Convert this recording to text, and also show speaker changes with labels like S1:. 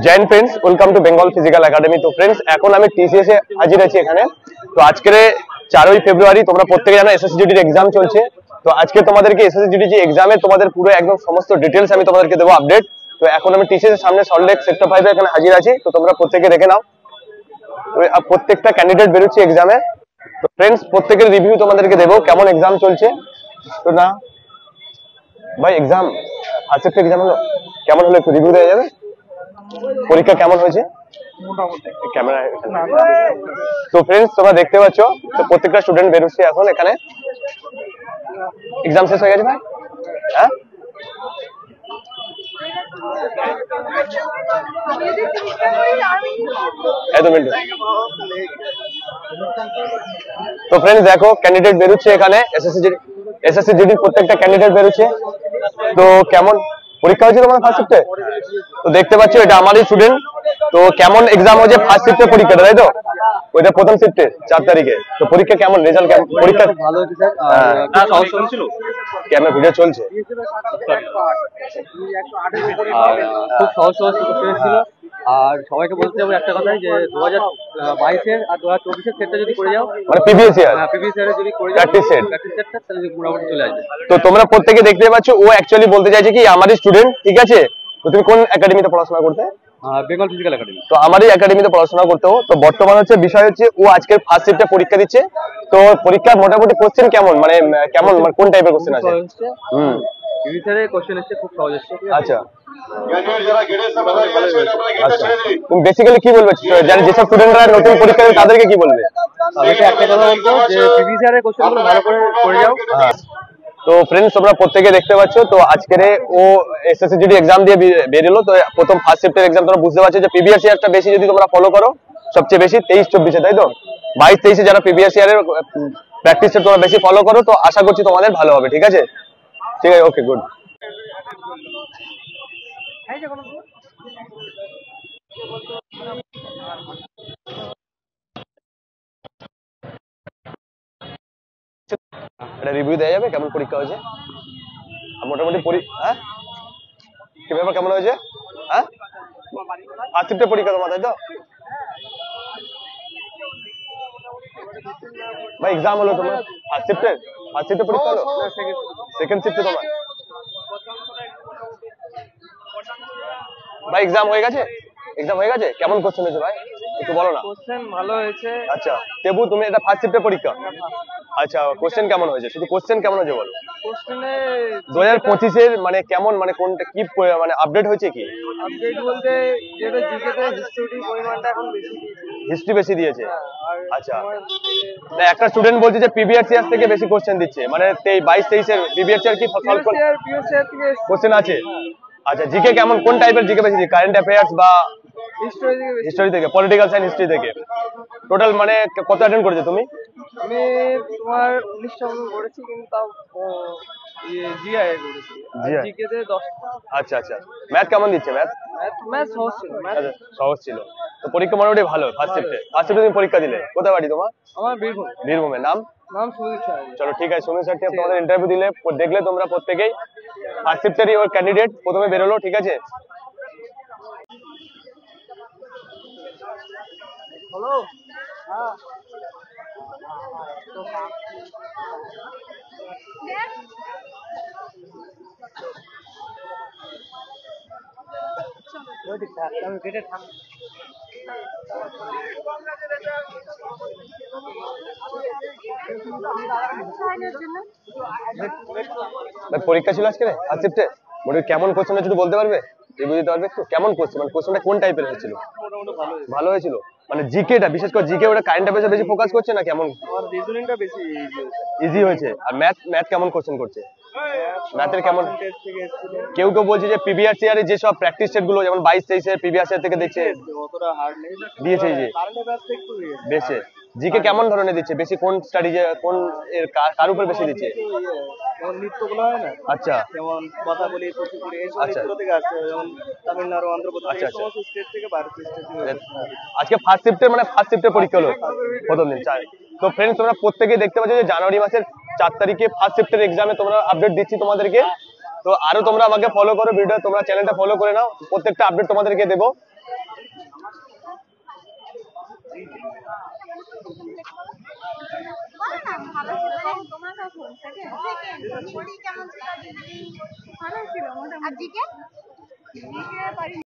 S1: Gen friends, welcome to Bengal physical academy. তো friends, এখন আমি টিসিএস এ হাজির আছি এখানে। তো আজকের 4ই ফেব্রুয়ারি, তোমরা প্রত্যেকে জানো এসএসজিডির এক্সাম চলছে। তো আজকে তোমাদেরকে এসএসজিডি যে এক্সামের তোমাদের পুরো একদম সমস্ত ডিটেলস আমি তোমাদেরকে দেবো আপডেট। তো এখন আমি টিসিএস এর সামনে সল্টলেক সেক্টর 5 এ এখানে হাজির আছি। তো তোমরা প্রত্যেকে দেখে নাও। তো প্রত্যেকটা ক্যান্ডিডেট বেরোচ্ছে এক্সামে। তো ফ্রেন্ডস, প্রত্যেকের রিভিউ তোমাদেরকে দেবো কেমন এক্সাম চলছে। তো না ভাই, এক্সাম ফার্স্ট এক্সাম হলো, কেমন হলো একটু রিভিউ দেওয়া যাবে? পরীক্ষা কেমন হয়েছে? ক্যামেরা। তো ফ্রেন্ডস, তোমরা দেখতে পাচ্ছ তো প্রত্যেকটা স্টুডেন্ট বেরোচ্ছে এখন এখানে। এক্সাম শেষ হয়ে গেছে ভাই? হ্যাঁ, তো ফ্রেন্ডস দেখো, ক্যান্ডিডেট বেরোচ্ছে এখানে এসএসসি প্রত্যেকটা ক্যান্ডিডেট বেরোচ্ছে। তো কেমন পরীক্ষা হয়েছিল তোমার ফার্স্ট শিফটে? তো দেখতে পাচ্ছ এটা আমারই স্টুডেন্ট। তো কেমন এক্সাম হয়েছে ফার্স্ট শিফটের পরীক্ষাটা, তাই তো? ওইটা প্রথম শিফটে 4 তারিখে। তো পরীক্ষা কেমন, রেজাল্ট কেমন? পরীক্ষা
S2: ভালো হয়েছে স্যার। সহজ ছিল।
S1: ক্যামেরা ভিডিও চলছে।
S2: খুব সহজ সহজ কোশ্চেন ছিল। আর সবাইকে বলতে চাইবো একটা কথাই, যে 2022-এর আর 2024-এর সেটটা যদি করে যাও,
S1: মানে প্রিভিয়াস ইয়ার
S2: যদি করে যাও
S1: প্র্যাকটিস
S2: সেটটা, তাহলে মোটামুটি চলে আসবে।
S1: তো তোমরা প্রত্যেকে দেখতে পাচ্ছ, ও অ্যাকচুয়ালি বলতে চাইছে কি আমারই স্টুডেন্ট, ঠিক আছে? তো তুমি কোন একাডেমিতে পড়াশোনা করতে?
S2: Bengal physical academy.
S1: তো আমারই একাডেমিতে পড়াশোনা করতে হো। তো বর্তমান হচ্ছে বিষয় হচ্ছে ও আজকে ফার্স্ট শিফটে পরীক্ষা দিচ্ছে। তো পরীক্ষার মোটামুটি কোশ্চেন কেমন, মানে কেমন, মানে কোন টাইপের কোশ্চেন আছে?
S2: ইংলিশের কোশ্চেন এসেছে, খুব সহজ এসেছে।
S1: আচ্ছা, তুমি বেসিক্যালি কি বলবে, যারা যেসব স্টুডেন্টরা নতুন পরীক্ষা দেবে তাদেরকে কি বলবে?
S2: একটা কথা বলবো যে প্রিভিয়াস ইয়ারের কোশ্চেনগুলো ভালো করে করে যাও।
S1: তো ফ্রেন্ডস, তোমরা প্রত্যেকে দেখতে পাচ্ছ, তো আজকের ও এসএসসিজিডি এক্সাম দিয়ে বেরোলো। তো প্রথম ফার্স্ট শিফটের এক্সাম তোমরা বুঝতে পারছো যে প্রিভিয়াস ইয়ারটা বেশি যদি তোমরা ফলো করো, সবচেয়ে বেশি 23-24-এ, তাই তো? 22-23-এ যারা প্রিভিয়াস ইয়ারের প্র্যাকটিসটা তোমরা বেশি ফলো করো, তো আশা করছি তোমাদের ভালো হবে। ঠিক আছে, ঠিক আছে, ওকে, গুড। এটা রিভিউ দেওয়া যাবে কেমন পরীক্ষা হয়েছে? মোটামুটি হ্যাঁ, কি ব্যাপার, কেমন হয়েছে? হ্যাঁ, ফার্স্ট শিফটের পরীক্ষা তোমার, তাই তো? ভাই, এক্সাম হলো তোমার ফার্স্ট শিফটের পরীক্ষা হলো? সেকেন্ড শিফটে তোমার? ভাই, এক্সাম হয়ে গেছে? কেমন কোশ্চেন হয়েছে ভাই, একটু বলো না।
S2: কোশ্চেন ভালো হয়েছে।
S1: আচ্ছা, তেবু তুমি এটা ফার্স্ট শিফটের পরীক্ষা? আচ্ছা, কোশ্চেন কেমন হয়েছে, শুধু কোশ্চেন কেমন হয়েছে বলো।
S2: কোশ্চেনে
S1: 2025-এর মানে কেমন, মানে কোনটা কি মানে আপডেট হয়েছে কি?
S2: আপডেট বলতে যেটা জিকেতে হিস্ট্রি পরিমাণটা এখন বেশি দিয়েছে।
S1: হিস্ট্রি বেশি দিয়েছে? আচ্ছা, না একটা স্টুডেন্ট বলছে যে প্রিভিয়াস ইয়ার থেকে বেশি কোশ্চেন দিচ্ছে, মানে 22-23-এর প্রিভিয়াস ইয়ার কি সলভ করে কোশ্চেন আছে? আচ্ছা, জিকে কেমন, কোন টাইপের জিকে বেশি? কারেন্ট অ্যাফেয়ার্স বা হিস্ট্রি থেকে, পলিটিক্যাল সায়েন্স, হিস্ট্রি থেকে? টোটাল মানে কত অ্যাটেন্ড করেছো তুমি?
S2: আমি তোমার 19টা মতো করেছি, কিন্তু তাও জিআই করেছি, জিকেতে 10টা।
S1: আচ্ছা আচ্ছা, ম্যাথ কেমন দিচ্ছে?
S2: ম্যাথ সহজ ছিল।
S1: সহজ ছিল। তো পরীক্ষা মোটামুটি ভালো। ফার্স্ট শিফটে তুমি পরীক্ষা দিলে, কোথায় বাড়ি তোমার?
S2: আমার বীরভূম।
S1: বীরভূমের নাম?
S2: সুনীল স্যার।
S1: চলো ঠিক আছে, সুনীল স্যার তোমাদের ইন্টারভিউ দিলে দেখলে তোমরা প্রত্যেকেই ফার্স্ট শিফটেরই ওর ক্যান্ডিডেট প্রথমে বেরোলো। ঠিক আছে,
S2: হ্যালো। হ্যাঁ, আমি কেটে থাম।
S1: পরীক্ষা ছিল আজকে ফার্স্ট শিফটে, মোটামুটি কেমন কোশ্চেন একটু বলতে পারবে, রিভিউ দিতে পারবে একটু? কেমন কোশ্চেন, মানে কোশ্চেনটা কোন টাইপের হয়েছিল? ভালো হয়েছিল, মানে জিকেটা বিশেষ করে জিকে ওটা কারেন্ট অ্যাফেয়ার্সে বেশি ফোকাস করছে না কেমন?
S2: আমার রিজনিংটা বেশি
S1: ইজি হয়েছে। আর ম্যাথ কেমন কোশ্চেন করছে? ম্যাথের কেমন? কেউ বলছে যে প্রিভিয়াস ইয়ারে যে সব প্র্যাকটিস সেট গুলো যেমন 22-23-এর প্রিভিয়াস ইয়ার থেকে দিচ্ছে,
S2: অতটা হার্ড নেই
S1: দিয়েছে যে বেশি। জিকে কেমন ধরনের দিচ্ছে বেশি, কোন স্টাডি, কোন এর কার উপর বেশি দিচ্ছে?
S2: যেমন নৃত্যগুলো হয় না,
S1: আচ্ছা,
S2: যেমন কথাবলি, কুচিপুড়ি, এই সব থেকে আসছে, যেমন তামিলনাড়ু, অন্ধ্রপ্রদেশ, এই সমস্ত স্টেট থেকে ভারত স্টেট থেকে।
S1: আজকে ফার্স্ট শিফটের পরীক্ষা হলো প্রথম দিন। তো ফ্রেন্ডস, তোমরা প্রত্যেকেই দেখতে পাচ্ছ যে জানুয়ারি মাসের 4 তারিখে ফার্স্ট শিফটের এক্সামে তোমরা আপডেট দিচ্ছি তোমাদেরকে। তো আরো তোমরা আমাকে ফলো করো, ভিডিও তোমরা চ্যানেলটা ফলো করে নাও, প্রত্যেকটা আপডেট তোমাদেরকে দেবো।
S3: ভালো ছিল মোটামুটি।